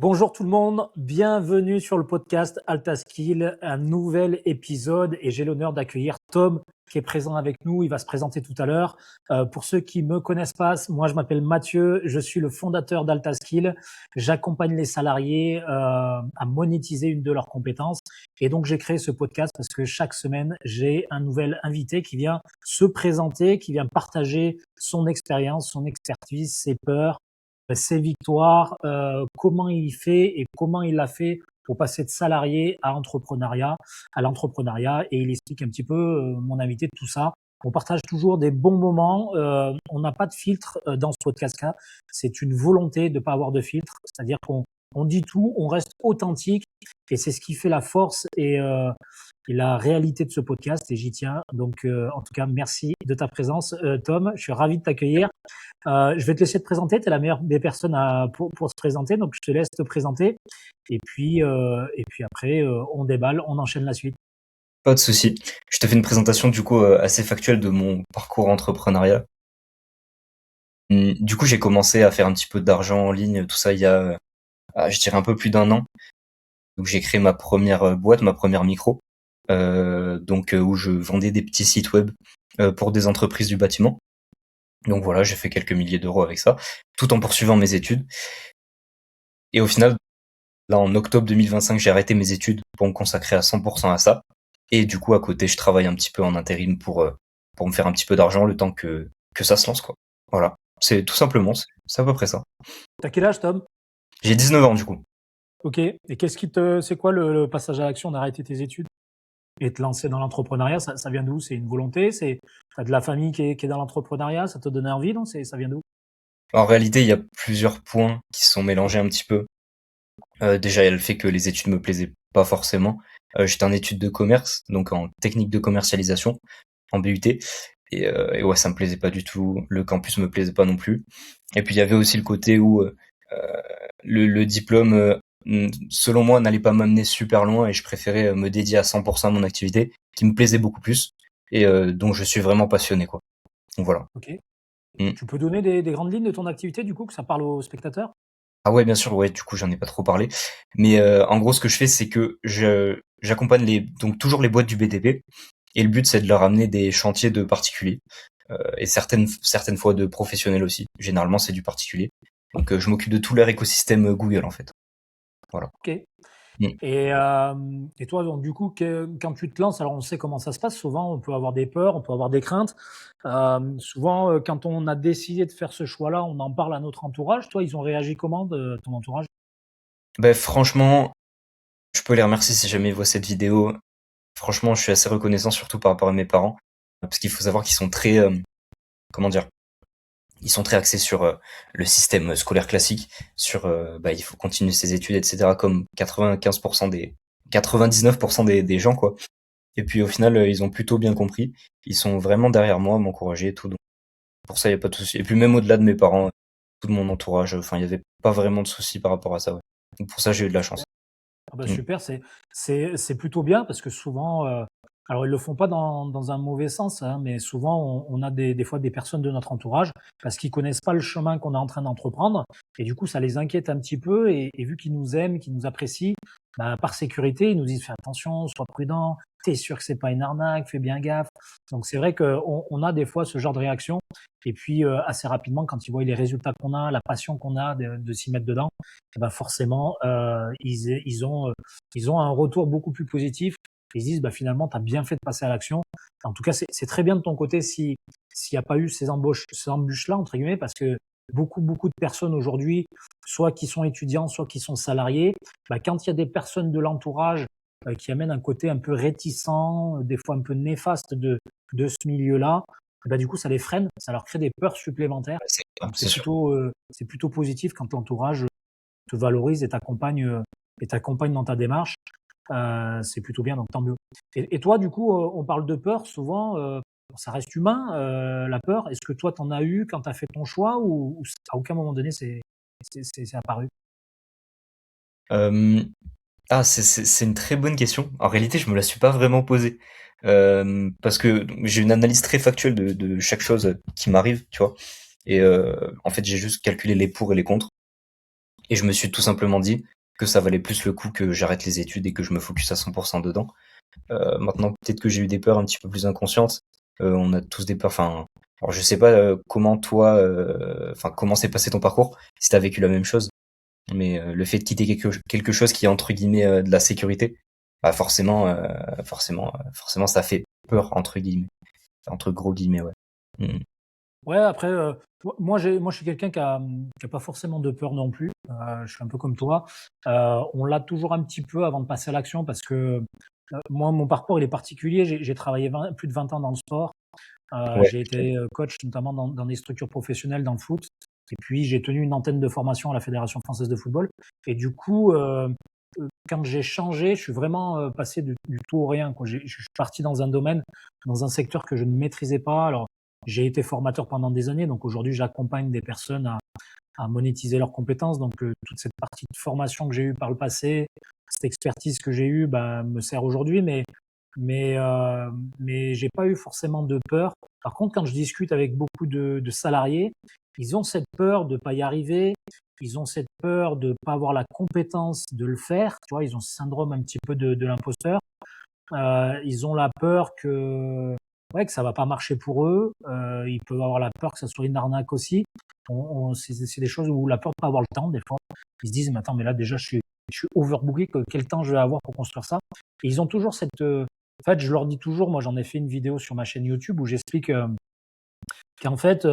Bonjour tout le monde, bienvenue sur le podcast Altaskill, un nouvel épisode et j'ai l'honneur d'accueillir Tom qui est présent avec nous, il va se présenter tout à l'heure. Pour ceux qui me connaissent pas, moi je m'appelle Mathieu, je suis le fondateur d'Altaskill, j'accompagne les salariés à monétiser une de leurs compétences et donc j'ai créé ce podcast parce que chaque semaine j'ai un nouvel invité qui vient se présenter, qui vient partager son expérience, son expertise, ses peurs, ses victoires, comment il fait et comment il l'a fait pour passer de salarié à l'entrepreneuriat et il explique un petit peu, mon invité, tout ça. On partage toujours des bons moments, on n'a pas de filtre dans ce podcast-là, c'est une volonté de ne pas avoir de filtre, c'est-à-dire qu'on dit tout, on reste authentique et c'est ce qui fait la force et la réalité de ce podcast et j'y tiens. Donc, en tout cas, merci de ta présence, Tom. Je suis ravi de t'accueillir. Je vais te laisser te présenter. Tu es la meilleure des personnes pour se présenter. Donc, je te laisse te présenter. Et puis après, on déballe, on enchaîne la suite. Pas de souci. Je te fais une présentation du coup assez factuelle de mon parcours entrepreneuriat. Du coup, j'ai commencé à faire un petit peu d'argent en ligne, tout ça il y a, je dirais un peu plus d'un an. Donc j'ai créé ma première boîte, ma première micro, où je vendais des petits sites web pour des entreprises du bâtiment. Donc voilà, j'ai fait quelques milliers d'euros avec ça, tout en poursuivant mes études. Et au final, là en octobre 2025, j'ai arrêté mes études pour me consacrer à 100% à ça. Et du coup, à côté, je travaille un petit peu en intérim pour me faire un petit peu d'argent le temps que ça se lance, quoi. Voilà. C'est tout simplement, c'est à peu près ça. T'as quel âge, Tom? J'ai 19 ans, du coup. Ok. Et c'est quoi le passage à l'action d'arrêter tes études et te lancer dans l'entrepreneuriat? Ça vient d'où? C'est une volonté? T'as de la famille qui est dans l'entrepreneuriat? Ça te donnait envie, non? Ça vient d'où? En réalité, il y a plusieurs points qui sont mélangés un petit peu. Déjà, il y a le fait que les études me plaisaient pas forcément. J'étais en études de commerce, donc en technique de commercialisation, en BUT. Et ouais, ça me plaisait pas du tout. Le campus me plaisait pas non plus. Et puis il y avait aussi le côté où le diplôme, selon moi, n'allait pas m'amener super loin et je préférais me dédier à 100% à mon activité, qui me plaisait beaucoup plus et dont je suis vraiment passionné, quoi. Donc voilà. Ok. Mm. Tu peux donner des grandes lignes de ton activité, du coup, que ça parle aux spectateurs? Ah ouais, bien sûr, ouais, du coup, j'en ai pas trop parlé. Mais en gros, ce que je fais, c'est que j'accompagne donc toujours les boîtes du BTP. Et le but, c'est de leur amener des chantiers de particuliers. Et certaines fois de professionnels aussi. Généralement, c'est du particulier. Donc, je m'occupe de tout leur écosystème Google, en fait. Voilà. Ok. Mm. Et toi, donc, du coup, quand tu te lances, alors on sait comment ça se passe. Souvent, on peut avoir des peurs, on peut avoir des craintes. Souvent, quand on a décidé de faire ce choix-là, on en parle à notre entourage. Toi, ils ont réagi comment de ton entourage? Ben, franchement, je peux les remercier si jamais ils voient cette vidéo. Franchement, je suis assez reconnaissant, surtout par rapport à mes parents. Parce qu'il faut savoir qu'ils sont très, comment dire, ils sont très axés sur le système scolaire classique, sur il faut continuer ses études, etc. Comme 95% 99% des gens, quoi. Et puis au final, ils ont plutôt bien compris. Ils sont vraiment derrière moi, m'encourager et tout. Donc pour ça, il y a pas de souci. Et puis même au-delà de mes parents, tout de mon entourage, enfin, il y avait pas vraiment de souci par rapport à ça. Ouais. Donc pour ça, j'ai eu de la chance. Ah bah Mm. super, c'est plutôt bien parce que souvent, alors ils le font pas dans un mauvais sens, hein, mais souvent on a des fois des personnes de notre entourage parce qu'ils connaissent pas le chemin qu'on est en train d'entreprendre et du coup ça les inquiète un petit peu et vu qu'ils nous aiment, qu'ils nous apprécient, bah, par sécurité, ils nous disent: «Fais attention, sois prudent, t'es sûr que c'est pas une arnaque, fais bien gaffe». Donc c'est vrai qu'on a des fois ce genre de réaction et puis, assez rapidement quand ils voient les résultats qu'on a, la passion qu'on a de s'y mettre dedans, et bah forcément, ils ont un retour beaucoup plus positif. Ils se disent, bah, finalement, tu as bien fait de passer à l'action. En tout cas, c'est très bien de ton côté s'il n'y a pas eu ces embûches-là, entre guillemets, parce que beaucoup de personnes aujourd'hui, soit qui sont étudiants, soit qui sont salariés, bah, quand il y a des personnes de l'entourage qui amènent un côté un peu réticent, des fois un peu néfaste de ce milieu-là, bah, du coup, ça les freine, ça leur crée des peurs supplémentaires. Ouais, Donc c'est sûr. c'est plutôt positif quand l'entourage te valorise et t'accompagne dans ta démarche, c'est plutôt bien, donc tant mieux. Et toi, du coup, on parle de peur souvent, ça reste humain, la peur. Est-ce que toi, tu en as eu quand tu as fait ton choix ou à aucun moment donné c'est apparu? Euh, c'est une très bonne question. En réalité, je me la suis pas vraiment posée. Parce que j'ai une analyse très factuelle de chaque chose qui m'arrive, tu vois. Et en fait, j'ai juste calculé les pour et les contre. Et je me suis tout simplement dit que ça valait plus le coup que j'arrête les études et que je me focus à 100% dedans. Maintenant, peut-être que j'ai eu des peurs un petit peu plus inconscientes. On a tous des peurs. Enfin, alors je sais pas comment toi, enfin comment s'est passé ton parcours, si t'as vécu la même chose, mais le fait de quitter quelque chose qui est entre guillemets de la sécurité, bah forcément, ça fait peur entre guillemets, entre gros guillemets, ouais. Mm. Ouais, après, moi, je suis quelqu'un qui a pas forcément de peur non plus. Je suis un peu comme toi. On l'a toujours un petit peu avant de passer à l'action parce que moi, mon parcours, il est particulier. J'ai travaillé plus de 20 ans dans le sport. Ouais, J'ai été coach notamment dans des structures professionnelles dans le foot. Et puis, j'ai tenu une antenne de formation à la Fédération française de football. Et du coup, quand j'ai changé, je suis vraiment passé du tout au rien, quoi. Je suis parti dans un domaine, dans un secteur que je ne maîtrisais pas. Alors, j'ai été formateur pendant des années, donc aujourd'hui, j'accompagne des personnes à monétiser leurs compétences. Donc, toute cette partie de formation que j'ai eue par le passé, cette expertise que j'ai eue, bah, me sert aujourd'hui, mais, euh, mais j'ai pas eu forcément de peur. Par contre, quand je discute avec beaucoup de salariés, ils ont cette peur de pas y arriver, ils ont cette peur de pas avoir la compétence de le faire. Tu vois, ils ont ce syndrome un petit peu de l'imposteur. Ils ont la peur que ouais, que ça va pas marcher pour eux. Ils peuvent avoir la peur que ça soit une arnaque aussi. C'est des choses où la peur de pas avoir le temps, des fois. Ils se disent, mais attends, mais là, déjà, je suis overbooké, quel temps je vais avoir pour construire ça? Et ils ont toujours en fait, je leur dis toujours, moi, j'en ai fait une vidéo sur ma chaîne YouTube où j'explique qu'en fait,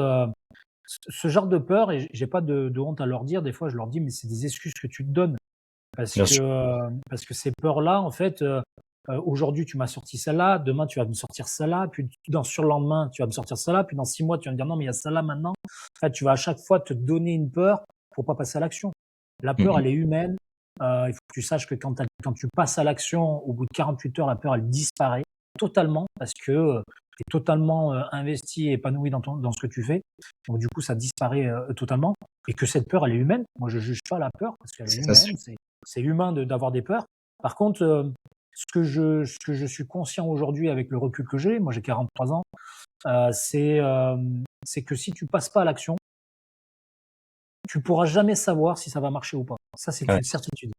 ce genre de peur, et j'ai pas de honte à leur dire, des fois, je leur dis, mais c'est des excuses que tu te donnes. bien sûr. Parce que ces peurs-là, en fait, aujourd'hui, tu m'as sorti celle-là, demain, tu vas me sortir celle-là, puis dans sur le lendemain, tu vas me sortir celle-là, puis dans 6 mois, tu vas me dire: «Non, mais il y a celle-là maintenant». En fait, tu vas à chaque fois te donner une peur pour pas passer à l'action. La peur, Mm, elle est humaine. Il faut que tu saches que quand tu passes à l'action, au bout de 48 heures, la peur, elle disparaît totalement parce que, tu es totalement, investi et épanoui dans ce que tu fais. Donc du coup, ça disparaît, totalement, et que cette peur, elle est humaine. Moi, je juge pas la peur parce qu'elle est c'est ça, humaine, c'est humain d'avoir des peurs. Par contre, ce que je suis conscient aujourd'hui avec le recul que j'ai, moi j'ai 43 ans, c'est que si tu passes pas à l'action, tu pourras jamais savoir si ça va marcher ou pas. Ça, c'est ouais. une certitude.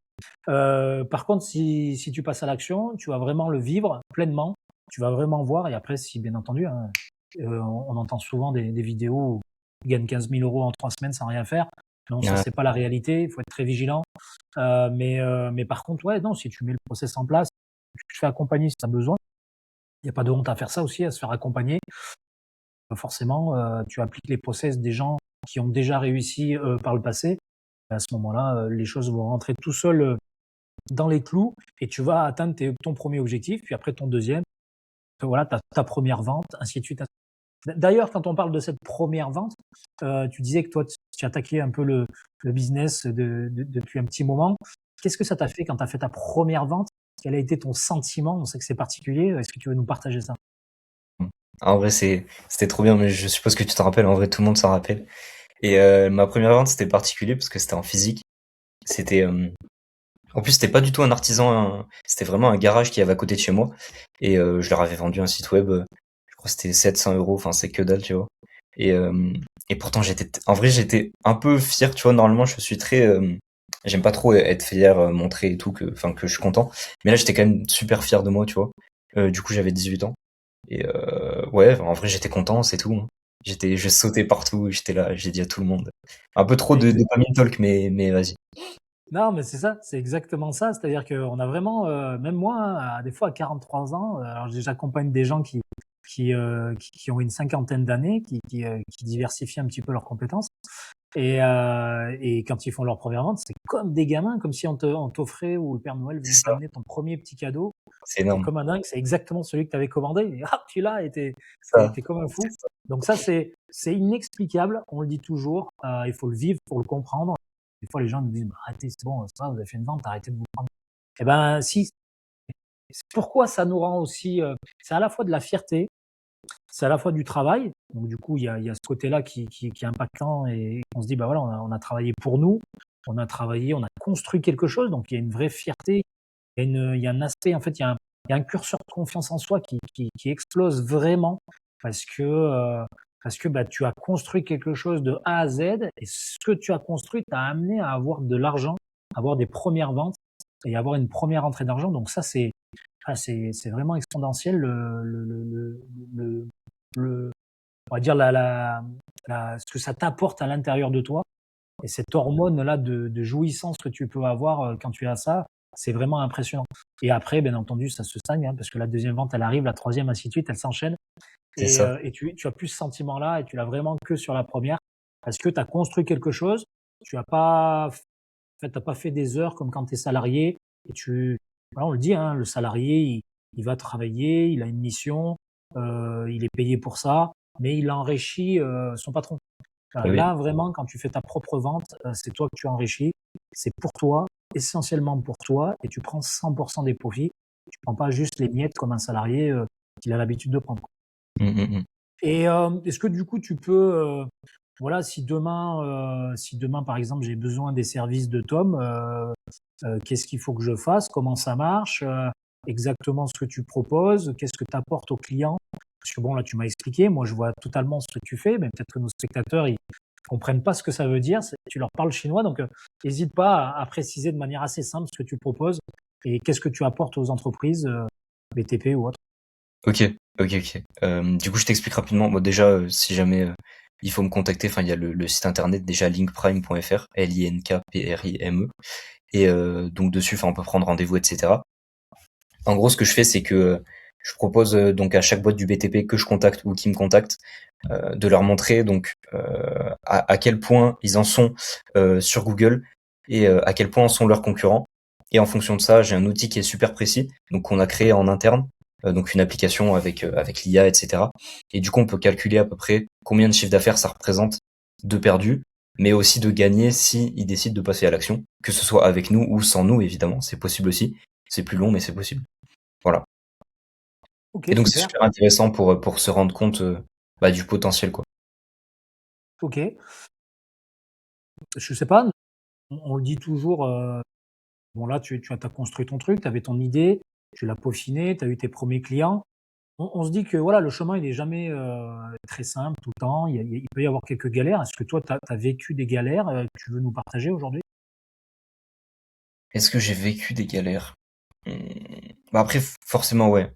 Par contre, si tu passes à l'action, tu vas vraiment le vivre pleinement, tu vas vraiment voir, et après, si bien entendu, hein, on entend souvent des vidéos où ils gagnent 15 000 € en 3 semaines sans rien faire. Non, ça, Ouais, c'est pas la réalité, il faut être très vigilant. Mais par contre, ouais, non, si tu mets le process en place, tu te fais accompagner si tu as besoin. Il y a pas de honte à faire ça aussi, à se faire accompagner. Forcément, tu appliques les process des gens qui ont déjà réussi, par le passé. À ce moment-là, les choses vont rentrer tout seuls, dans les clous, et tu vas atteindre ton premier objectif, puis après ton deuxième, voilà, ta première vente, ainsi de suite. D'ailleurs, quand on parle de cette première vente, tu disais que toi, tu attaquais un peu le business depuis un petit moment. Qu'est-ce que ça t'a fait quand tu as fait ta première vente? Quel a été ton sentiment? On sait que c'est particulier. Est-ce que tu veux nous partager ça? en vrai, c'était trop bien, mais je suppose que tu te rappelles. En vrai, tout le monde s'en rappelle. Et ma première vente, c'était particulier parce que c'était en physique. C'était En plus, c'était pas du tout un artisan, c'était vraiment un garage qui avait à côté de chez moi. Et je leur avais vendu un site web, je crois que c'était 700 €, enfin c'est que dalle, tu vois. Et, et pourtant, en vrai, j'étais un peu fier, tu vois. Normalement, je suis très, j'aime pas trop être fier, montrer et tout, que je suis content. Mais là, j'étais quand même super fier de moi, tu vois. Du coup, j'avais 18 ans. Et ouais, en vrai, j'étais content, c'est tout, hein. Je sautais partout, j'étais là, j'ai dit à tout le monde. Un peu trop de Exa dopamine talk, mais vas-y. Non, mais c'est ça, c'est exactement ça. C'est-à-dire qu'on a vraiment, même moi, hein, des fois à 43 ans, alors j'accompagne des gens qui ont une cinquantaine d'années, qui diversifient un petit peu leurs compétences. Et quand ils font leur première vente, c'est comme des gamins, comme si on t'offrait, ou le Père Noël venait C'est ça, t'amener ton premier petit cadeau. c'est Tu énorme. comme un dingue, c'est exactement celui que tu avais commandé, et hop, tu l'as, et Ça, tu comme un c'est fou. ça. Donc ça, c'est inexplicable, on le dit toujours, il faut le vivre pour le comprendre. Des fois, les gens nous disent: «Bah, arrêtez, c'est bon, ça va, vous avez fait une vente, arrêtez de vous prendre». Eh ben si, c'est pourquoi ça nous rend aussi, c'est à la fois de la fierté, c'est à la fois du travail. Donc du coup, il y a ce côté-là qui est impactant, et on se dit: «Bah, voilà, on a travaillé pour nous, on a travaillé, on a construit quelque chose», donc il y a une vraie fierté, il y a un aspect, en fait, il y a un curseur de confiance en soi qui explose vraiment parce que, parce que bah, tu as construit quelque chose de A à Z et ce que tu as construit t'a amené à avoir de l'argent, avoir des premières ventes et avoir une première entrée d'argent. Donc ça, c'est vraiment exponentiel le, le- on va dire ce que ça t'apporte à l'intérieur de toi. Et cette hormone-là de jouissance que tu peux avoir quand tu as ça, c'est vraiment impressionnant. Et après, bien entendu, ça se stagne, hein, parce que la deuxième vente, elle arrive, la troisième, ainsi de suite, elle s'enchaîne. C'est ça. Et tu as plus ce sentiment-là et tu l'as vraiment que sur la première, parce que tu as construit quelque chose, tu as pas, en fait, t'as pas fait des heures comme quand tu es salarié. Et voilà, on le dit, hein, le salarié, il va travailler, il a une mission, il est payé pour ça, mais il enrichit son patron. Eh Voilà, oui. là, vraiment, quand tu fais ta propre vente, c'est toi que tu enrichis. C'est pour toi, essentiellement pour toi, et tu prends 100% des profits. Tu prends pas juste les miettes comme un salarié qu'il a l'habitude de prendre. Mm, mm, mm. Et est-ce que du coup, tu peux, voilà, si demain, par exemple, j'ai besoin des services de Tom, qu'est-ce qu'il faut que je fasse? Comment ça marche? Exactement ce que tu proposes? Qu'est-ce que tu apportes aux clients? Parce que bon, là, tu m'as expliqué, moi, je vois totalement ce que tu fais, mais peut-être que nos spectateurs, ils comprennent pas ce que ça veut dire. Tu leur parles chinois, donc n'hésite pas à préciser de manière assez simple ce que tu proposes et qu'est-ce que tu apportes aux entreprises, BTP ou autres. Ok, ok, ok. Du coup, je t'explique rapidement. Bon, déjà, si jamais il faut me contacter, enfin, il y a le site internet déjà linkprime.fr, linkprime. Et donc dessus, enfin, on peut prendre rendez-vous, etc. En gros, ce que je fais, c'est que je propose donc à chaque boîte du BTP que je contacte ou qui me contacte, de leur montrer donc à quel point ils en sont sur Google et à quel point en sont leurs concurrents. Et en fonction de ça, j'ai un outil qui est super précis, donc qu'on a créé en interne, donc une application avec l'IA, etc. Et du coup, on peut calculer à peu près combien de chiffre d'affaires ça représente de perdu, mais aussi de gagner si ils décident de passer à l'action, que ce soit avec nous ou sans nous, évidemment, c'est possible aussi. C'est plus long, mais c'est possible. Voilà. Ok, Et donc c'est super. super intéressant pour se rendre compte bah, du potentiel, quoi. Ok. Je sais pas, on le dit toujours, bon là, tu as construit ton truc, tu avais ton idée, tu l'as peaufiné, tu as eu tes premiers clients. On se dit que voilà, le chemin, il est jamais très simple tout le temps. Il peut y avoir quelques galères. Est-ce que toi, tu as vécu des galères que tu veux nous partager aujourd'hui? Est-ce que j'ai vécu des galères? Mmh, bah, après forcément ouais.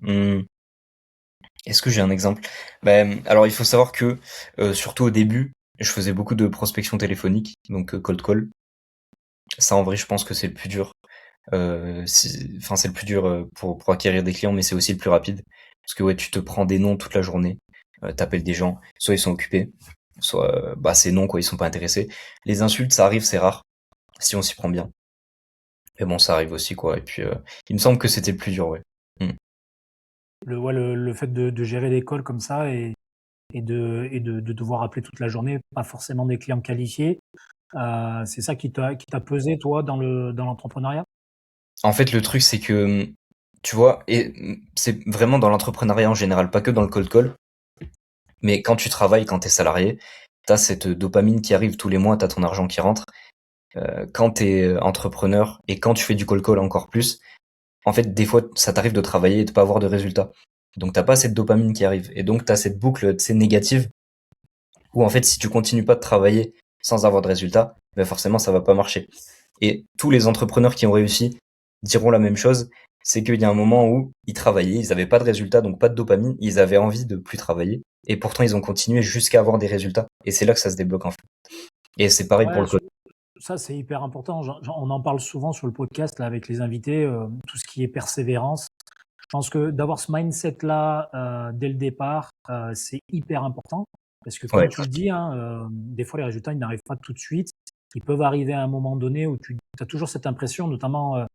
Est-ce que j'ai un exemple? Bah, alors il faut savoir que, surtout au début, je faisais beaucoup de prospection téléphonique, donc cold call. Ça en vrai je pense que c'est le plus dur. C'est le plus dur, pour acquérir des clients, mais c'est aussi le plus rapide. Parce que ouais, tu te prends des noms toute la journée, tu des gens, soit ils sont occupés, soit, bah, c'est non quoi, ils sont pas intéressés. Les insultes, ça arrive, c'est rare, si on s'y prend bien. Mais bon, ça arrive aussi quoi et puis, il me semble que c'était le plus dur, ouais. Mmh. Ouais, le fait de gérer l'école comme ça et de devoir appeler toute la journée, pas forcément des clients qualifiés, c'est ça qui t'a pesé, toi, dans l'entrepreneuriat? En fait, le truc, c'est que, tu vois? Et c'est vraiment dans l'entrepreneuriat en général, pas que dans le cold call, mais quand tu travailles, quand tu es salarié, tu as cette dopamine qui arrive tous les mois, tu as ton argent qui rentre. Quand tu es entrepreneur et quand tu fais du cold call encore plus, en fait, des fois, ça t'arrive de travailler et de pas avoir de résultats. Donc tu pas cette dopamine qui arrive et donc tu as cette boucle, tu sais, négative où en fait, si tu continues pas de travailler sans avoir de résultats, ben forcément, ça va pas marcher. Et tous les entrepreneurs qui ont réussi diront la même chose, c'est qu'il y a un moment où ils travaillaient, ils avaient pas de résultats, donc pas de dopamine, ils avaient envie de plus travailler, et pourtant ils ont continué jusqu'à avoir des résultats. Et c'est là que ça se débloque en fait. Et c'est pareil pour Ouais, le code. ça, c'est hyper important. On en parle souvent sur le podcast là, avec les invités, tout ce qui est persévérance. Je pense que d'avoir ce mindset-là dès le départ, c'est hyper important. Parce que comme Ouais, tu le dis, hein, des fois les résultats ils n'arrivent pas tout de suite. Ils peuvent arriver à un moment donné où tu as toujours cette impression, notamment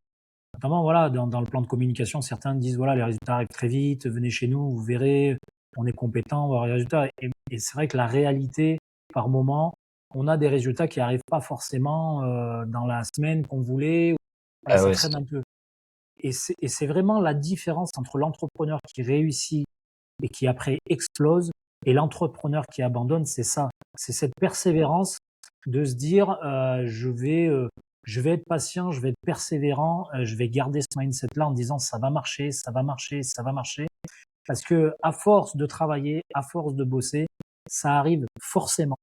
voilà, dans le plan de communication, certains disent voilà, les résultats arrivent très vite, venez chez nous, vous verrez, on est compétent, on va avoir les résultats. Et c'est vrai que la réalité, par moment, on a des résultats qui arrivent pas forcément dans la semaine qu'on voulait. Voilà, ah ça ouais, traîne un peu. Et c'est vraiment la différence entre l'entrepreneur qui réussit et qui après explose et l'entrepreneur qui abandonne, c'est ça. C'est cette persévérance de se dire je vais être patient, je vais être persévérant, je vais garder ce mindset-là en disant ça va marcher, ça va marcher, ça va marcher. Parce que à force de travailler, à force de bosser, ça arrive forcément.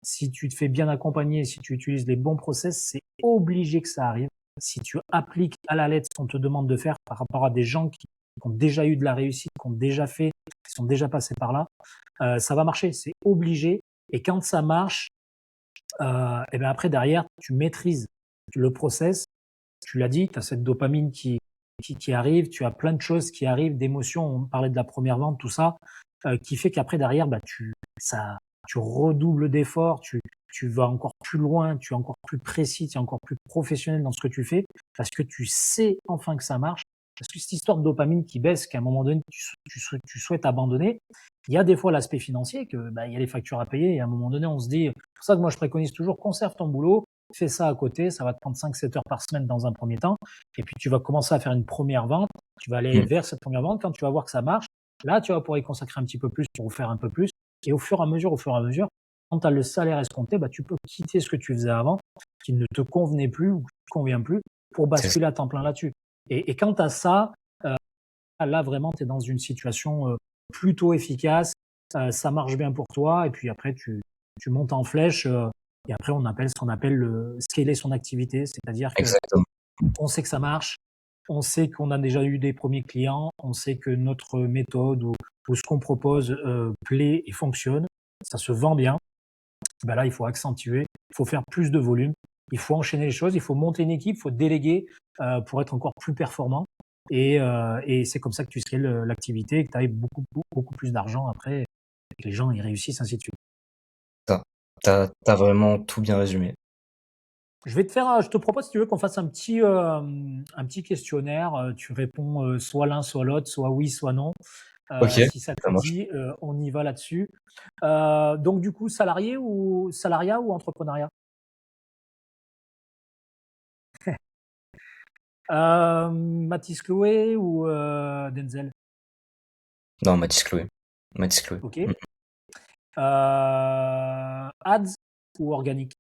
Si tu te fais bien accompagner, si tu utilises les bons process, c'est obligé que ça arrive. Si tu appliques à la lettre ce qu'on te demande de faire par rapport à des gens qui ont déjà eu de la réussite, qui ont déjà fait, qui sont déjà passés par là, ça va marcher, c'est obligé. Et quand ça marche, et bien après derrière, tu maîtrises le process. Tu l'as dit, tu as cette dopamine qui arrive, tu as plein de choses qui arrivent, d'émotions, on parlait de la première vente, tout ça, qui fait qu'après derrière, bah, tu redoubles d'efforts, tu vas encore plus loin, tu es encore plus précis, tu es encore plus professionnel dans ce que tu fais, parce que tu sais enfin que ça marche. Parce que cette histoire de dopamine qui baisse, qu'à un moment donné, tu souhaites abandonner, il y a des fois l'aspect financier, que bah, il y a les factures à payer, et à un moment donné, on se dit, c'est pour ça que moi je préconise toujours, conserve ton boulot, fais ça à côté, ça va te prendre 5-7 heures par semaine dans un premier temps, et puis tu vas commencer à faire une première vente, tu vas aller Mmh. vers cette première vente, quand tu vas voir que ça marche, là tu vas pouvoir y consacrer un petit peu plus pour faire un peu plus, et au fur et à mesure, quand tu as le salaire escompté, bah, tu peux quitter ce que tu faisais avant, qui ne te convenait plus ou qui ne te convient plus, pour C'est ça. basculer à temps plein là-dessus. Et quand tu as ça, là vraiment tu es dans une situation plutôt efficace, ça marche bien pour toi, et puis après tu montes en flèche, et après on appelle ce qu'on appelle le scaler son activité, c'est-à-dire que Exactement. on sait que ça marche, on sait qu'on a déjà eu des premiers clients, on sait que notre méthode ou ce qu'on propose plaît et fonctionne, ça se vend bien. Ben là, il faut accentuer, il faut faire plus de volume, il faut enchaîner les choses, il faut monter une équipe, il faut déléguer pour être encore plus performant. Et c'est comme ça que tu scales l'activité et que tu as beaucoup plus d'argent après, et que les gens y réussissent, ainsi de suite. Ça. T'as vraiment tout bien résumé. Je te propose, si tu veux, qu'on fasse un petit questionnaire. Tu réponds soit l'un, soit l'autre, soit oui, soit non. OK, Si ça te ça marche. dit, on y va là-dessus. Donc du coup, salariat ou entrepreneuriat? Mathis Chloé ou Denzel? Non, Mathis Chloé. Mathis Chloé. OK. Mmh. Ads ou organique?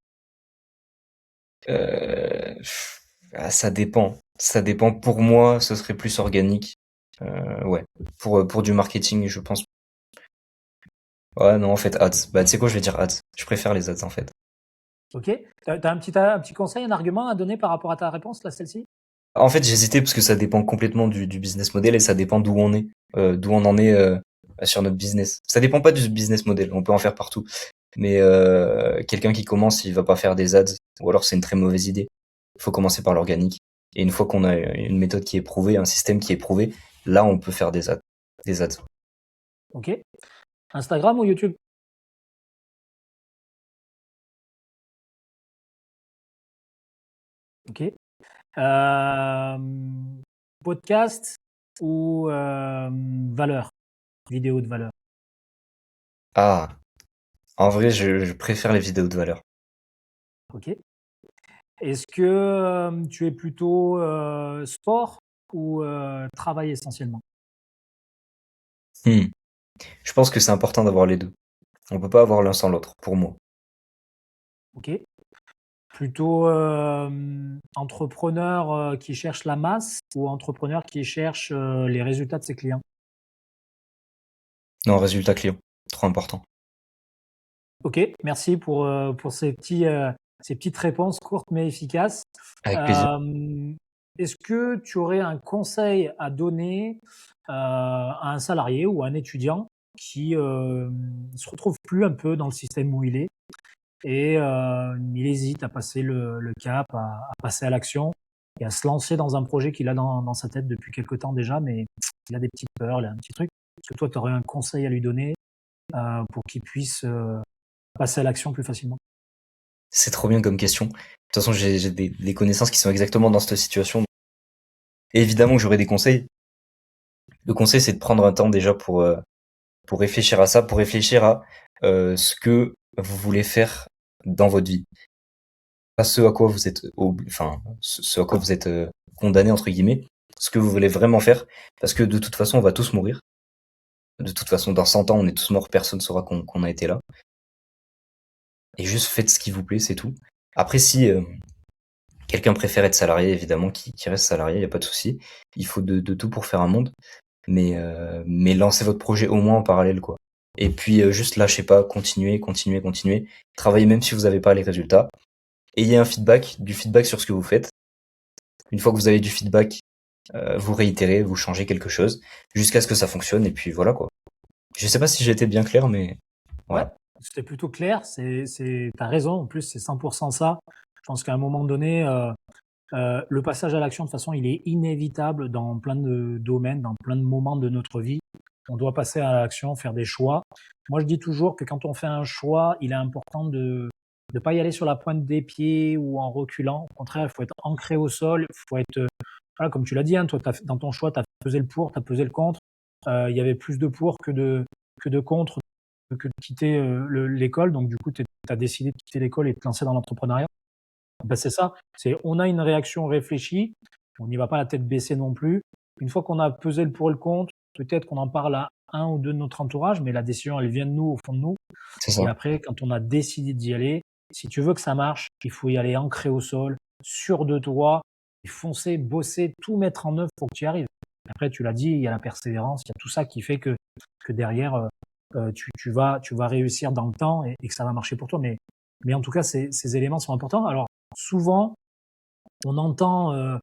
Heu, Ça dépend. Ça dépend. Pour moi, ce serait plus organique. Ouais, pour du marketing, je pense. Ouais, non, en fait, ads. Bah, tu sais quoi? Je vais dire ads. Je préfère les ads, en fait. OK. Tu as un petit conseil, un argument à donner par rapport à ta réponse, là, celle-ci? En fait, j'hésitais parce que ça dépend complètement du business model et ça dépend d'où on est, d'où on en est, sur notre business. Ça dépend pas du business model, on peut en faire partout. Mais quelqu'un qui commence, il va pas faire des ads, ou alors c'est une très mauvaise idée. Il faut commencer par l'organique. Et une fois qu'on a une méthode qui est prouvée, un système qui est prouvé, là, on peut faire des ads. Des ads. OK. Instagram ou YouTube? OK. Hem, Podcast ou valeur? Vidéo de valeur? Ah, en vrai, je préfère les vidéos de valeur. OK. Est-ce que, tu es plutôt, sport ou travail essentiellement? Hmm. Je pense que c'est important d'avoir les deux. On peut pas avoir l'un sans l'autre, pour moi. OK. Plutôt, entrepreneur, qui cherche la masse ou entrepreneur qui cherche, les résultats de ses clients? Non, résultat client, trop important. OK, merci pour ces petites réponses courtes mais efficaces. Avec plaisir. Hem, Est-ce que tu aurais un conseil à donner, à un salarié ou à un étudiant qui, se retrouve plus un peu dans le système où il est et il hésite à passer le cap, à passer à l'action et à se lancer dans un projet qu'il a dans sa tête depuis quelque temps déjà, mais il a des petites peurs, il a un petit truc. Est-ce que toi, tu aurais un conseil à lui donner, pour qu'il puisse, passer à l'action plus facilement? C'est trop bien comme question. De toute façon, j'ai des connaissances qui sont exactement dans cette situation. Et évidemment que j'aurais des conseils. Le conseil, c'est de prendre un temps déjà pour réfléchir à ça, pour réfléchir à ce que vous voulez faire dans votre vie. Pas ce à quoi vous êtes enfin, ce à quoi vous êtes condamné entre guillemets, ce que vous voulez vraiment faire, parce que de toute façon, on va tous mourir. De toute façon, dans 100 ans, on est tous morts, personne ne saura qu'on a été là. Et juste faites ce qui vous plaît, c'est tout. Après, si quelqu'un préfère être salarié, évidemment, qui reste salarié, il y a pas de souci. Il faut de tout pour faire un monde, mais lancez votre projet au moins en parallèle, quoi. Et puis juste lâchez pas, continuez, continuez, continuez. Travaillez même si vous n'avez pas les résultats. Ayez un feedback, du feedback sur ce que vous faites. Une fois que vous avez du feedback, vous réitérez, vous changez quelque chose jusqu'à ce que ça fonctionne et puis voilà quoi. Je sais pas si j'ai été bien clair, mais Ouais, voilà. c'était plutôt clair. T'as raison. En plus, c'est 100% ça. Je pense qu'à un moment donné, le passage à l'action, de toute façon, il est inévitable dans plein de domaines, dans plein de moments de notre vie. On doit passer à l'action, faire des choix. Moi, je dis toujours que quand on fait un choix, il est important de ne pas y aller sur la pointe des pieds ou en reculant. Au contraire, il faut être ancré au sol. Il faut être, voilà, comme tu l'as dit, hein, toi, dans ton choix, tu as pesé le pour, tu as pesé le contre. Il y avait plus de pour que de contre, que de quitter l'école. Donc, du coup, tu as décidé de quitter l'école et de te lancer dans l'entrepreneuriat. Ben, c'est ça, c'est on a une réaction réfléchie, on n'y va pas la tête baissée non plus. Une fois qu'on a pesé le pour et le contre, peut-être qu'on en parle à un ou deux de notre entourage, mais la décision, elle vient de nous, au fond de nous. C'est Et ça. après, quand on a décidé d'y aller, si tu veux que ça marche, il faut y aller ancré au sol, sûr de toi, et foncer, bosser, tout mettre en œuvre pour que tu y arrives. Après, tu l'as dit, il y a la persévérance, il y a tout ça qui fait que derrière, tu vas réussir dans le temps et que ça va marcher pour toi. Mais en tout cas, ces éléments sont importants. Alors, souvent, on entend,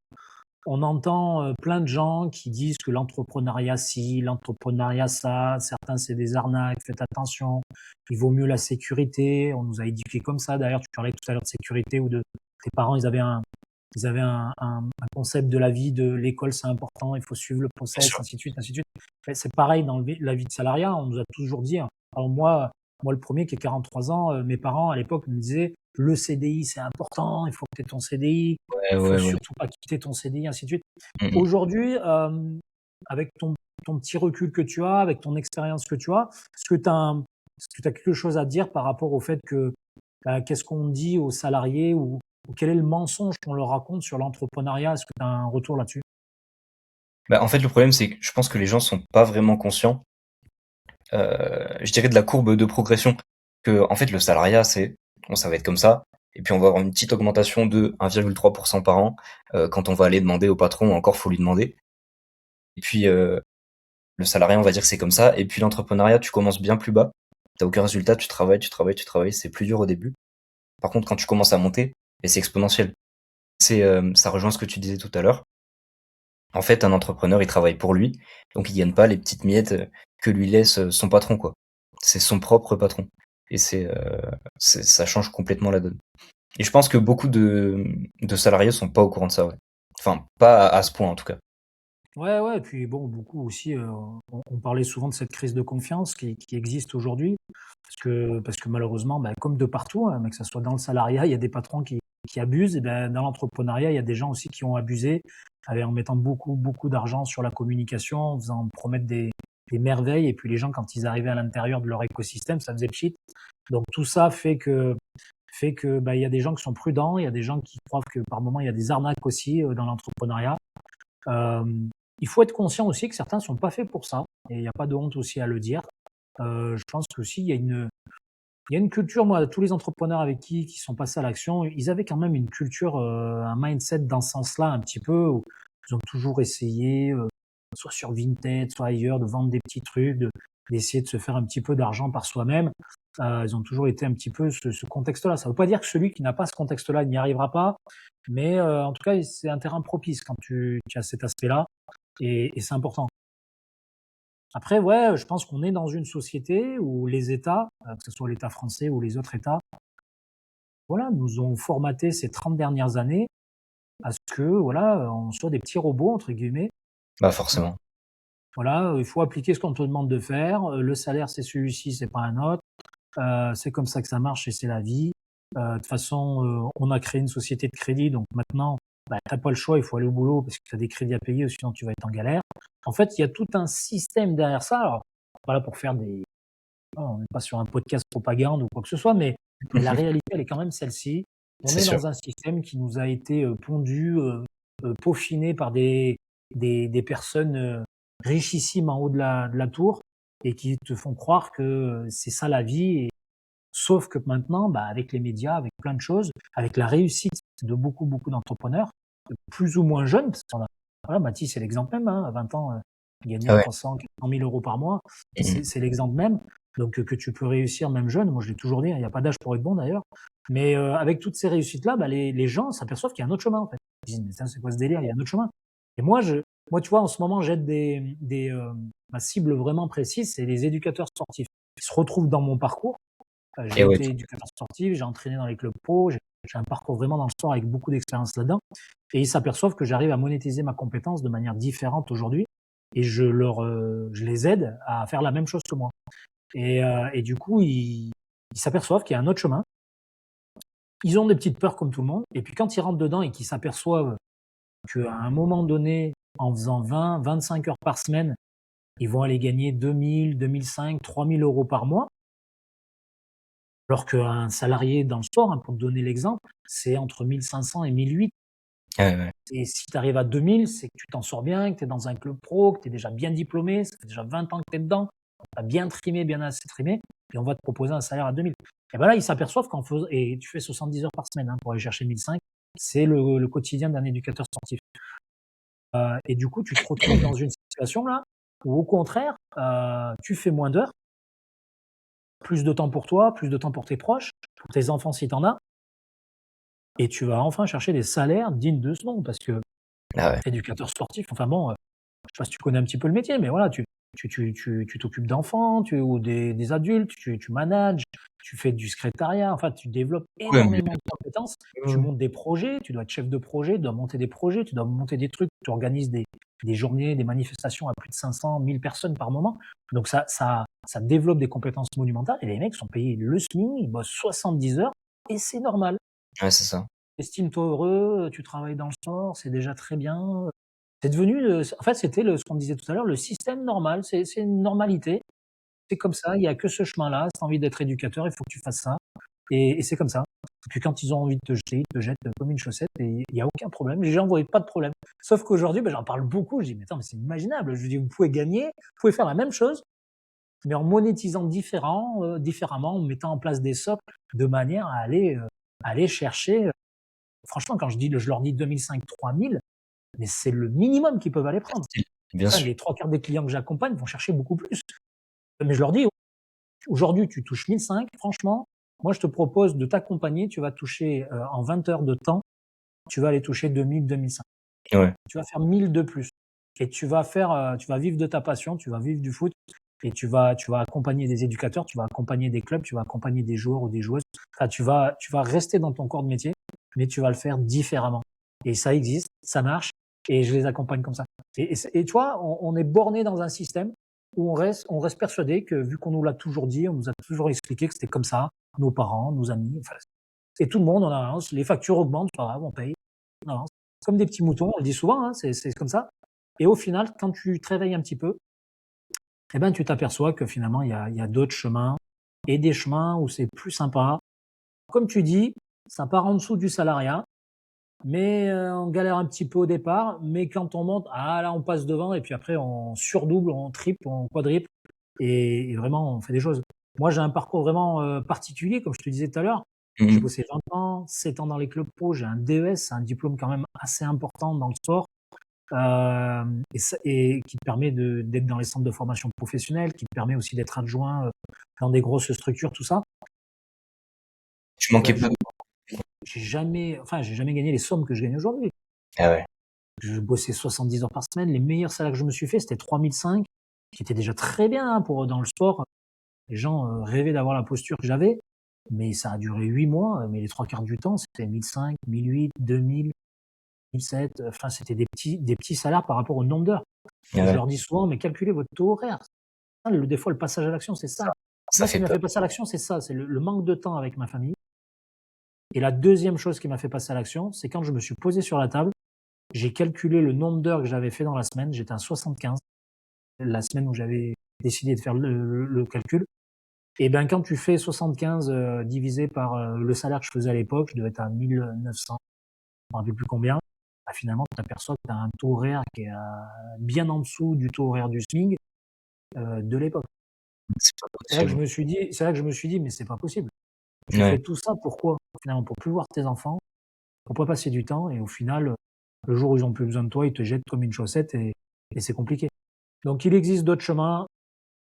plein de gens qui disent que l'entrepreneuriat ci, l'entrepreneuriat ça, certains c'est des arnaques, faites attention, il vaut mieux la sécurité. On nous a éduqués comme ça. D'ailleurs, tu parlais tout à l'heure de sécurité ou de tes parents, ils avaient un concept de la vie, de l'école c'est important, il faut suivre le Bien process, sûr. ainsi de suite, ainsi de suite. C'est pareil dans la vie de salariat, on nous a toujours dit, hein. Alors moi le premier qui ai 43 ans, mes parents à l'époque me disaient le CDI c'est important, il faut que tu aies ton CDI, Ouais, il faut ouais, ouais. surtout pas quitter ton CDI, ainsi de suite. Mmh mh. Aujourd'hui, avec ton petit recul que tu as, avec ton expérience que tu as, est-ce que tu as quelque chose à dire par rapport au fait que, bah, qu'est-ce qu'on dit aux salariés ou quel est le mensonge qu'on leur raconte sur l'entrepreneuriat? Est-ce que tu as un retour là-dessus? Bah, en fait, le problème, c'est que je pense que les gens sont pas vraiment conscients, je dirais de la courbe de progression. Que en fait, le salariat, c'est bon, ça va être comme ça et puis on va avoir une petite augmentation de 1,3 par an, quand on va aller demander au patron, encore faut lui demander et puis, le salariat, on va dire que c'est comme ça et puis l'entrepreneuriat, tu commences bien plus bas. Tu aucun résultat, tu travailles, tu travailles, tu travailles, c'est plus dur au début. Par contre, quand tu commences à monter et c'est exponentiel. Ça rejoint ce que tu disais tout à l'heure. En fait, un entrepreneur, il travaille pour lui, donc il gagne pas les petites miettes, que lui laisse, son patron, quoi. C'est son propre patron et ça change complètement la donne et je pense que beaucoup de salariés sont pas au courant de ça, ouais. Enfin, pas à ce point, en tout cas. Ouais, ouais, et puis bon, beaucoup aussi, on parlait souvent de cette crise de confiance qui existe aujourd'hui, parce que malheureusement, bah, comme de partout, hein, mais que ça soit dans le salariat, il y a des patrons qui abusent, et ben, dans l'entrepreneuriat, il y a des gens aussi qui ont abusé, en mettant beaucoup, beaucoup d'argent sur la communication, en faisant promettre des merveilles, et puis les gens, quand ils arrivaient à l'intérieur de leur écosystème, ça faisait pchit. Donc tout ça fait que, bah, il y a des gens qui sont prudents, il y a des gens qui croient que par moment, il y a des arnaques aussi, dans l'entrepreneuriat. Euh, il faut être conscient aussi que certains sont pas faits pour ça, et il n'y a pas de honte aussi à le dire. Je pense qu'aussi il y a une culture, moi, tous les entrepreneurs avec qui sont passés à l'action, ils avaient quand même une culture, un mindset dans ce sens-là un petit peu, où ils ont toujours essayé, soit sur Vinted, soit ailleurs, de vendre des petits trucs, d'essayer de se faire un petit peu d'argent par soi-même. Ils ont toujours été un petit peu ce contexte-là. Ça ne veut pas dire que celui qui n'a pas ce contexte-là n'y arrivera pas, mais en tout cas, c'est un terrain propice quand tu as cet aspect-là, et c'est important. Après, ouais, je pense qu'on est dans une société où les États, que ce soit l'État français ou les autres États, voilà, nous ont formaté ces 30 dernières années à ce que, voilà, on soit des petits robots, entre guillemets. Bah, Donc, forcément. voilà, il faut appliquer ce qu'on te demande de faire. Le salaire, c'est celui-ci, c'est pas un autre. C'est comme ça que ça marche et c'est la vie. De toute façon, on a créé une société de crédit, donc maintenant, bah, t'as pas le choix, il faut aller au boulot parce que tu as des crédits à payer, ou sinon tu vas être en galère. En fait, il y a tout un système derrière ça. Alors, voilà pour faire des, on n'est pas sur un podcast propagande ou quoi que ce soit, mais la réalité, elle est quand même celle-ci. On C'est est sûr. dans un système qui nous a été pondu, peaufiné par des personnes richissimes en haut de la tour, et qui te font croire que c'est ça la vie. Sauf que maintenant, bah, avec les médias, avec plein de choses, avec la réussite de beaucoup, beaucoup d'entrepreneurs, plus ou moins jeunes, parce qu'on a, voilà, Mathis, c'est l'exemple même, hein, à 20 ans, il gagnait Ah ouais. 300, 400 000 euros par mois, Mmh mh. c'est l'exemple même. donc que tu peux réussir même jeune. Moi, je l'ai toujours dit, il n'y a pas d'âge pour être bon d'ailleurs. Mais avec toutes ces réussites-là, les gens s'aperçoivent qu'il y a un autre chemin en fait. Ils disent, mais c'est quoi ce délire? Il y a un autre chemin. Et moi, tu vois, en ce moment, j'aide ma cible vraiment précise, c'est les éducateurs sportifs qui se retrouvent dans mon parcours. J'ai Et ouais, été éducateur sportif, j'ai entraîné dans les clubs pro, j'ai un parcours vraiment dans le sport avec beaucoup d'expérience là-dedans. Et ils s'aperçoivent que j'arrive à monétiser ma compétence de manière différente aujourd'hui. Et je les aide à faire la même chose que moi. Et du coup, ils s'aperçoivent qu'il y a un autre chemin. Ils ont des petites peurs comme tout le monde. Et puis quand ils rentrent dedans et qu'ils s'aperçoivent qu'à un moment donné, en faisant 20, 25 heures par semaine, ils vont aller gagner 2000, 2005, 3000 euros par mois. Alors qu'un salarié dans le sport, hein, pour te donner l'exemple, c'est entre 1500 et 1008. ouais. Et si tu arrives à 2000, c'est que tu t'en sors bien, que tu es dans un club pro, que tu es déjà bien diplômé, ça fait déjà 20 ans que tu es dedans, tu as bien trimé, bien assez trimé, et on va te proposer un salaire à 2000. Et ben là, ils s'aperçoivent qu'en faisant, et tu fais 70 heures par semaine pour aller chercher 1005, c'est le quotidien d'un éducateur sportif. Et du coup, tu te retrouves dans une situation là où au contraire, tu fais moins d'heures, plus de temps pour toi, plus de temps pour tes proches, pour tes enfants si tu en as, et tu vas enfin chercher des salaires dignes de ce nom parce que Ah ouais. éducateur sportif, enfin bon, je sais pas si tu connais un petit peu le métier, mais voilà, tu t'occupes d'enfants, ou des adultes, tu manages, tu fais du secrétariat, enfin, tu développes Ouais, mais énormément de compétences. Tu montes des projets, tu dois être chef de projet, tu dois monter des projets, tu dois monter des trucs, tu organises des journées, des manifestations à plus de 500, 1000 personnes par moment. Donc ça développe des compétences monumentales et les mecs sont payés le SMIC, ils bossent 70 heures et c'est normal. ouais, c'est ça. Estime-toi heureux, tu travailles dans le sport, c'est déjà très bien. C'est devenu en fait, c'était ce qu'on disait tout à l'heure, le système normal, c'est une normalité. C'est comme ça, il y a que ce chemin-là. Si tu as envie d'être éducateur, il faut que tu fasses ça et c'est comme ça. Et puis quand ils ont envie de te jeter, ils te jettent comme une chaussette et il y a aucun problème. Les gens voyaient pas de problème. Sauf qu'aujourd'hui, j'en parle beaucoup. Je dis: «Mais attends, mais c'est inimaginable». Je dis: «Vous pouvez gagner, vous pouvez faire la même chose, mais en monétisant différemment, en mettant en place des socles de manière à aller chercher». Franchement, quand je leur dis 2005-3000, mais c'est le minimum qu'ils peuvent aller prendre. Bien sûr. Les 3/4 des clients que j'accompagne vont chercher beaucoup plus. Mais je leur dis: «Aujourd'hui, tu touches 1005, franchement, moi je te propose de t'accompagner, tu vas toucher, en 20 heures de temps, tu vas aller toucher 2000-2005. Ouais. Tu vas faire 1000 de plus et tu vas vivre de ta passion, tu vas vivre du foot et tu vas accompagner des éducateurs, tu vas accompagner des clubs, tu vas accompagner des joueurs ou des joueuses. Enfin, tu vas rester dans ton corps de métier, mais tu vas le faire différemment et ça existe, ça marche et je les accompagne comme ça. Et tu vois, on est borné dans un système où on reste persuadé que vu qu'on nous l'a toujours dit, on nous a toujours expliqué que c'était comme ça, nos parents, nos amis, enfin, et tout le monde, on avance, les factures augmentent, c'est pas grave, on paye, on avance. Comme des petits moutons, on le dit souvent, hein, c'est comme ça. Et au final, quand tu te réveilles un petit peu, eh ben, tu t'aperçois que finalement, il y a d'autres chemins et des chemins où c'est plus sympa. Comme tu dis, ça part en dessous du salariat, mais on galère un petit peu au départ, mais quand on monte, ah là, on passe devant et puis après, on surdouble, on triple, on quadruple et vraiment, on fait des choses. Moi, j'ai un parcours vraiment particulier, comme je te disais tout à l'heure. J'ai Mmh. bossé 20 ans, 7 ans dans les clubs pro, j'ai un DES, c'est un diplôme quand même assez important dans le sport. Et qui te permet d'être dans les centres de formation professionnelle, qui te permet aussi d'être adjoint dans des grosses structures, tout ça. Tu manquais Ben, pas. j'ai jamais gagné les sommes que je gagne aujourd'hui. Ah ouais. Je bossais 70 heures par semaine. Les meilleurs salaires que je me suis fait, c'était 3005, qui était déjà très bien hein, pour dans le sport. Les gens rêvaient d'avoir la posture que j'avais, mais ça a duré 8 mois. Mais les 3/4 du temps, c'était 1005, 1008, 2000, 1007. Enfin, c'était des petits salaires par rapport au nombre d'heures. Ah Et je ouais. leur dis souvent, mais calculez votre taux horaire. Des fois, le passage à l'action, c'est Ça ça. ça Moi, ce qui fait m'a peur. fait passer à l'action, c'est ça, c'est le manque de temps avec ma famille. Et la deuxième chose qui m'a fait passer à l'action, c'est quand je me suis posé sur la table, j'ai calculé le nombre d'heures que j'avais fait dans la semaine. J'étais à 75, la semaine où j'avais décidé de faire le calcul. Et ben, quand tu fais 75 divisé par le salaire que je faisais à l'époque, je devais être à 1900, je me rappelle plus combien. Bah, finalement, tu t'aperçois que tu as un taux horaire qui est bien en dessous du taux horaire du SMIC de l'époque. C'est pas C'est là que possible. je me suis dit: «Mais c'est pas possible. Tu Ouais. fais tout ça pourquoi? Finalement, pour plus voir tes enfants, pour pas passer du temps et au final, le jour où ils ont plus besoin de toi, ils te jettent comme une chaussette et c'est compliqué». Donc il existe d'autres chemins.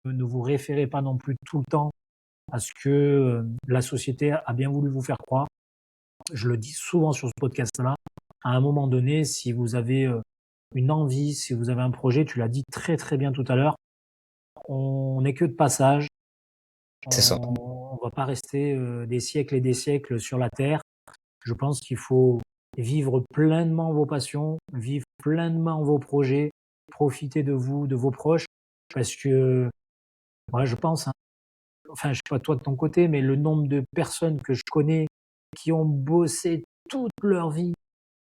ne vous référez pas non plus tout le temps à ce que la société a bien voulu vous faire croire. Je le dis souvent sur ce podcast-là. À un moment donné, si vous avez une envie, si vous avez un projet, tu l'as dit très très bien tout à l'heure, on n'est que de passage. C'est ça. On va pas rester des siècles et des siècles sur la terre. Je pense qu'il faut vivre pleinement vos passions, vivre pleinement vos projets, profiter de vous, de vos proches, parce que moi je pense, hein, enfin je sais pas toi de ton côté, mais le nombre de personnes que je connais qui ont bossé toute leur vie,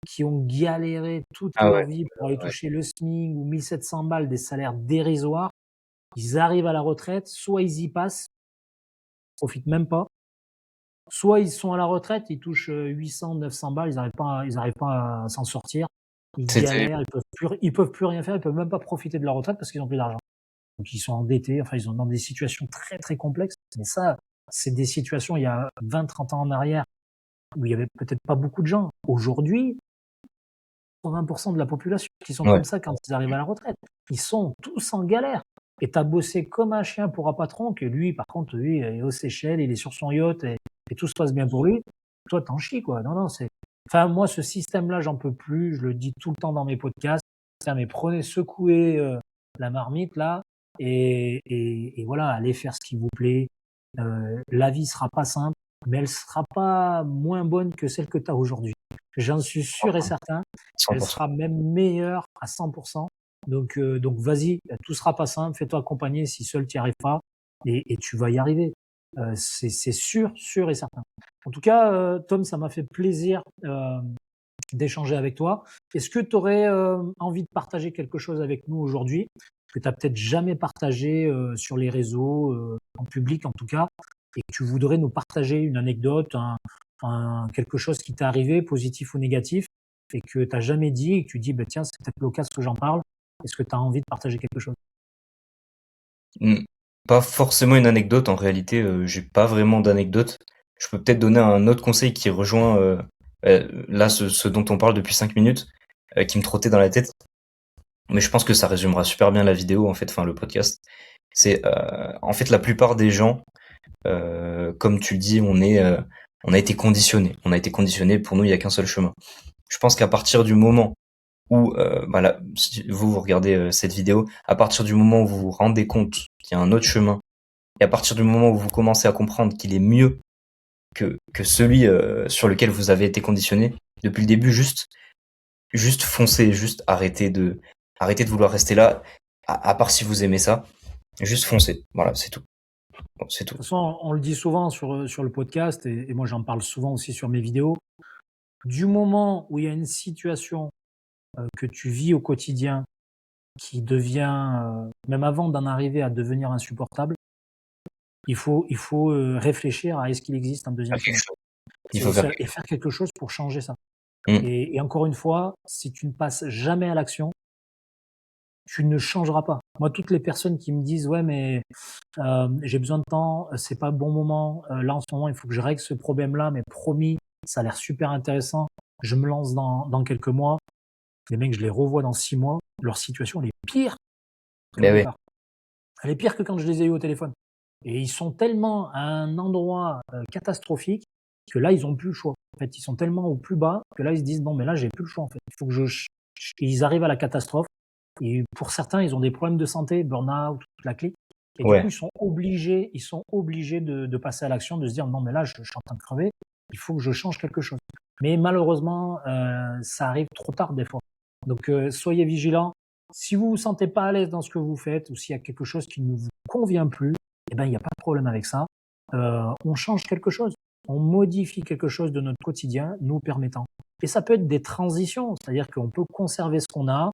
qui ont galéré toute Ah leur ouais, vie pour aller ouais. toucher le SMIC ou 1700 balles, des salaires dérisoires, ils arrivent à la retraite, soit ils y passent, ils profitent même pas, soit ils sont à la retraite, ils touchent 800, 900 balles, ils arrivent pas à s'en sortir. Ils C'est terrible. galèrent, ils peuvent plus rien faire, ils peuvent même pas profiter de leur retraite parce qu'ils ont plus d'argent. Donc ils sont endettés, enfin ils sont dans des situations très, très complexes. Mais ça, c'est des situations il y a 20, 30 ans en arrière où il y avait peut-être pas beaucoup de gens. Aujourd'hui, 80% de la population qui sont Ouais, comme ça quand ils arrivent à la retraite. Ils sont tous en galère. Et tu as bossé comme un chien pour un patron que lui, par contre, lui, il est aux Seychelles, il est sur son yacht et tout se passe bien pour lui. Toi, t'en chies, quoi. Non, non, c'est. Enfin, moi, ce système-là, j'en peux plus. Je le dis tout le temps dans mes podcasts. Putain, mais prenez, secouez la marmite, là, et voilà, allez faire ce qui vous plaît. La vie sera pas simple, mais elle sera pas moins bonne que celle que tu as aujourd'hui. J'en suis sûr et certain. Elle 100%. sera même meilleure à 100%. Donc vas-y, tout sera pas simple, fais-toi accompagner si seul tu n'y arrives pas et tu vas y arriver. C'est sûr, sûr et certain. En tout cas, Tom, ça m'a fait plaisir d'échanger avec toi. Est-ce que tu aurais envie de partager quelque chose avec nous aujourd'hui que tu n'as peut-être jamais partagé sur les réseaux, en public en tout cas, et que tu voudrais nous partager une anecdote, quelque chose qui t'est arrivé, positif ou négatif, et que tu n'as jamais dit, et que tu dis, bah, tiens, c'est peut-être l'occasion que j'en parle. Est-ce que tu as envie de partager quelque chose? Mmh. Pas forcément une anecdote en réalité, j'ai pas vraiment d'anecdote. Je peux peut-être donner un autre conseil qui rejoint, là ce dont on parle depuis 5 minutes, qui me trottait dans la tête, mais je pense que ça résumera super bien la vidéo en fait, enfin le podcast. C'est, en fait la plupart des gens, comme tu le dis, on a été conditionnés. On a été conditionnés, pour nous il y a qu'un seul chemin. Je pense qu'à partir du moment où, bah là, si vous regardez, cette vidéo, à partir du moment où vous vous rendez compte qu'il y a un autre chemin et à partir du moment où vous commencez à comprendre qu'il est mieux que celui sur lequel vous avez été conditionné, depuis le début, juste foncez, juste arrêtez de vouloir rester là, à part si vous aimez ça, juste foncez. Voilà, c'est tout. Bon, c'est tout. De toute façon, on le dit souvent sur le podcast, et moi j'en parle souvent aussi sur mes vidéos. Du moment où il y a une situation que tu vis au quotidien qui devient, même avant d'en arriver à devenir insupportable, il faut réfléchir à est-ce qu'il existe un Faire deuxième quelque chemin chose. Il faut faire quelque et faire quelque chose pour changer ça. chose. Mmh. Et encore une fois, si tu ne passes jamais à l'action, tu ne changeras pas. Moi, toutes les personnes qui me disent ouais, mais j'ai besoin de temps, c'est pas le bon moment. Là, en ce moment, il faut que je règle ce problème-là, mais promis, ça a l'air super intéressant. Je me lance dans quelques mois. Les mecs, je les revois dans 6 mois. Leur situation, elle est pire qu'au Beh, oui. départ. Elle est pire que quand je les ai eus au téléphone. Et ils sont tellement à un endroit catastrophique que là, ils ont plus le choix. En fait, ils sont tellement au plus bas que là, ils se disent non, mais là, j'ai plus le choix. En fait, il faut que et ils arrivent à la catastrophe. Et pour certains, ils ont des problèmes de santé, burn-out, toute la clique. Et du coup, Ouais, ils sont obligés de passer à l'action, de se dire non, mais là, je suis en train de crever. Il faut que je change quelque chose. Mais malheureusement, ça arrive trop tard des fois. Donc, soyez vigilants. Si vous vous sentez pas à l'aise dans ce que vous faites ou s'il y a quelque chose qui ne vous convient plus, eh ben, il n'y a pas de problème avec ça. On change quelque chose. On modifie quelque chose de notre quotidien, nous permettant. Et ça peut être des transitions, c'est-à-dire qu'on peut conserver ce qu'on a,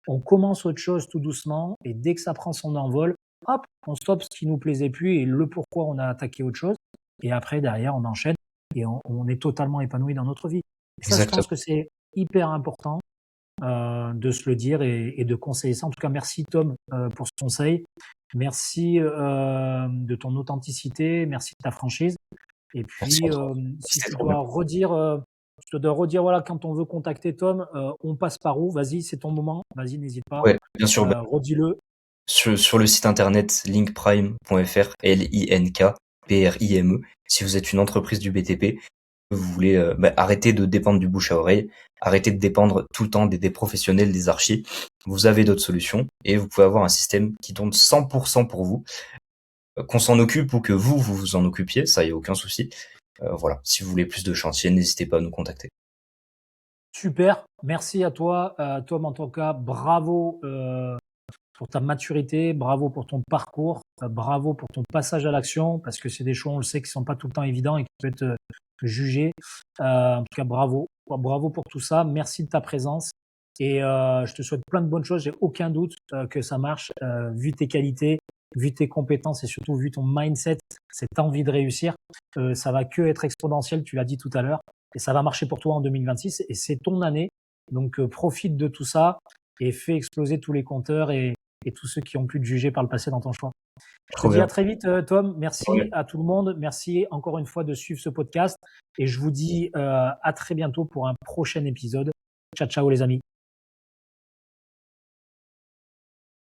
on commence autre chose tout doucement, et dès que ça prend son envol, hop, on stoppe ce qui nous plaisait plus et le pourquoi on a attaqué autre chose. Et après, derrière, on enchaîne et on est totalement épanoui dans notre vie. Et ça, je pense exactement. que c'est hyper important de se le dire et de conseiller ça. En tout cas, merci Tom pour ce conseil. Merci de ton authenticité, merci de ta franchise. Et Merci puis, à toi. si C'était tu trop bien. dois redire, voilà, quand on veut contacter Tom, on passe par où? Vas-y, c'est ton moment. Vas-y, n'hésite pas. Ouais, bien sûr, bah Redis-le. sur le site internet linkprime.fr, LINKPRIME. Si vous êtes une entreprise du BTP, vous voulez arrêter de dépendre du bouche à oreille, arrêter de dépendre tout le temps des professionnels, des archis, vous avez d'autres solutions et vous pouvez avoir un système qui tourne 100% pour vous. Qu'on s'en occupe ou que vous vous en occupiez, ça y a aucun souci. Voilà, si vous voulez plus de chantier, n'hésitez pas à nous contacter. Super, merci à toi, Tom, en tout cas, bravo pour ta maturité, bravo pour ton parcours, bravo pour ton passage à l'action, parce que c'est des choses, on le sait, qui sont pas tout le temps évidents et qui peuvent être jugés. En tout cas, bravo, bravo pour tout ça, merci de ta présence et je te souhaite plein de bonnes choses. J'ai aucun doute que ça marche, vu tes qualités, vu tes compétences et surtout vu ton mindset, cette envie de réussir, ça va que être exponentiel, tu l'as dit tout à l'heure, et ça va marcher pour toi en 2026 et c'est ton année. Donc profite de tout ça et fais exploser tous les compteurs et tous ceux qui ont pu te juger par le passé dans ton choix. Je te Trop dis à bien. très vite, Tom. Merci Ouais. à tout le monde. Merci encore une fois de suivre ce podcast. Et je vous dis à très bientôt pour un prochain épisode. Ciao, ciao les amis.